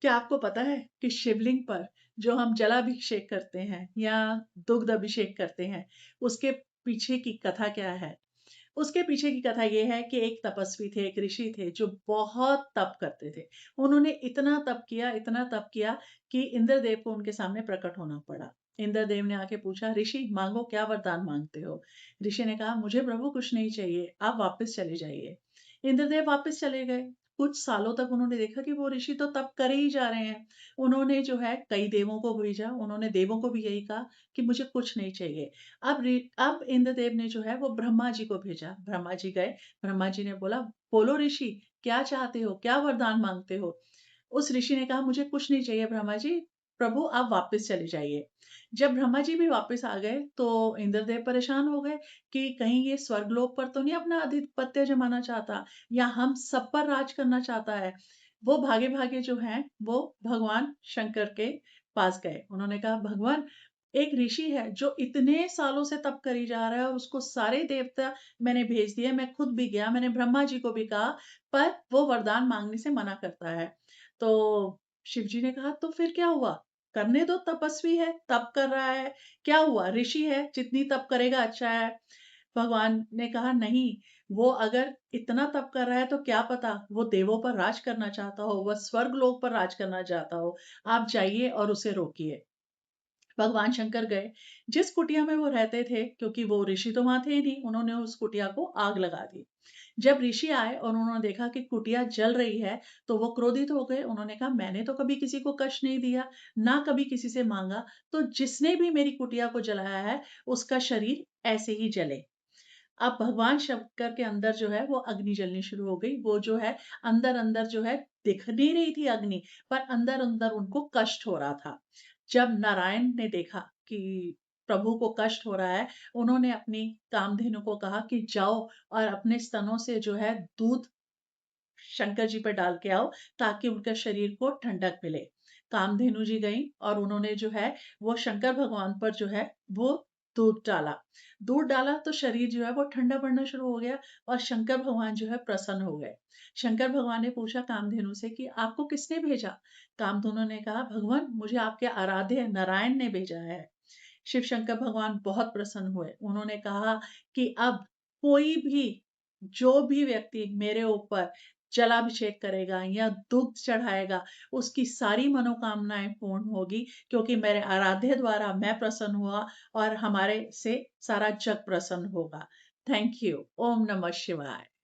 क्या आपको पता है कि शिवलिंग पर जो हम जलाभिषेक करते हैं या दुग्ध अभिषेक करते हैं, उसके पीछे की कथा क्या है? उसके पीछे की कथा ये है कि एक तपस्वी थे, एक ऋषि थे जो बहुत तप करते थे। उन्होंने इतना तप किया कि इंद्रदेव को उनके सामने प्रकट होना पड़ा। इंद्रदेव ने आके पूछा, ऋषि मांगो, क्या वरदान मांगते हो? ऋषि ने कहा, मुझे प्रभु कुछ नहीं चाहिए, आप वापस चले जाइए। इंद्रदेव वापस चले गए। कुछ सालों तक उन्होंने देखा कि वो ऋषि तो तप करे ही जा रहे हैं। उन्होंने जो है कई देवों को भेजा, उन्होंने देवों को भी यही कहा कि मुझे कुछ नहीं चाहिए। अब इंद्रदेव ने जो है वो ब्रह्मा जी को भेजा। ब्रह्मा जी गए। ब्रह्मा जी ने बोला, बोलो ऋषि, क्या चाहते हो, क्या वरदान मांगते हो? उस ऋषि ने कहा, मुझे कुछ नहीं चाहिए ब्रह्मा जी, प्रभु आप वापस चले जाइए। जब ब्रह्मा जी भी वापस आ गए तो इंद्रदेव परेशान हो गए कि कहीं ये स्वर्गलोक पर तो नहीं अपना आधिपत्य जमाना चाहता या हम सब पर राज करना चाहता है। वो भागे भागे जो है वो भगवान शंकर के पास गए। उन्होंने कहा, भगवान, एक ऋषि है जो इतने सालों से तप करी जा रहा है और उसको सारे देवता मैंने भेज दिए, मैं खुद भी गया, मैंने ब्रह्मा जी को भी कहा, पर वो वरदान मांगने से मना करता है। तो शिव जी ने कहा, तो फिर क्या हुआ? करने दो, तपस्वी है, तप कर रहा है, क्या हुआ? ऋषि है, जितनी तप करेगा अच्छा है। भगवान ने कहा, नहीं, वो अगर इतना तप कर रहा है तो क्या पता वो देवों पर राज करना चाहता हो, वह स्वर्ग लोक पर राज करना चाहता हो। आप जाइए और उसे रोकिए। भगवान शंकर गए। जिस कुटिया में वो रहते थे, क्योंकि वो ऋषि तो वहां थे ही नहीं, उन्होंने उस कुटिया को आग लगा दी। जब ऋषि आए और उन्होंने देखा कि कुटिया जल रही है, तो वो क्रोधित हो गए। उन्होंने कहा, मैंने तो कभी किसी को कष्ट नहीं दिया, ना कभी किसी से मांगा, तो जिसने भी मेरी कुटिया को जलाया है, उसका शरीर ऐसे ही जले। अब भगवान शंकर के अंदर जो है वो अग्नि जलनी शुरू हो गई। वो जो है अंदर अंदर जो है दिख नहीं रही थी अग्नि, पर अंदर अंदर उनको कष्ट हो रहा था। जब नारायण ने देखा कि प्रभु को कष्ट हो रहा है, उन्होंने अपनी कामधेनु को कहा कि जाओ और अपने स्तनों से जो है दूध शंकर जी पर डाल के आओ, ताकि उनके शरीर को ठंडक मिले। कामधेनु जी गई और उन्होंने जो है वो शंकर भगवान पर जो है वो दूध डाला। दूध डाला तो शरीर जो है वो ठंडा पड़ना शुरू हो गया और शंकर भगवान जो है प्रसन्न हो गए। शंकर भगवान ने पूछा कामधेनु से कि आपको किसने भेजा? कामधेनु ने कहा, भगवान, मुझे आपके आराध्य नारायण ने भेजा है। शिव शंकर भगवान बहुत प्रसन्न हुए। उन्होंने कहा कि अब कोई भी, जो भी व्यक्ति मेरे ऊपर जलाभिषेक करेगा या दुग्ध चढ़ाएगा, उसकी सारी मनोकामनाएं पूर्ण होगी, क्योंकि मेरे आराध्य द्वारा मैं प्रसन्न हुआ और हमारे से सारा जग प्रसन्न होगा। Thank you. ओम नमः शिवाय।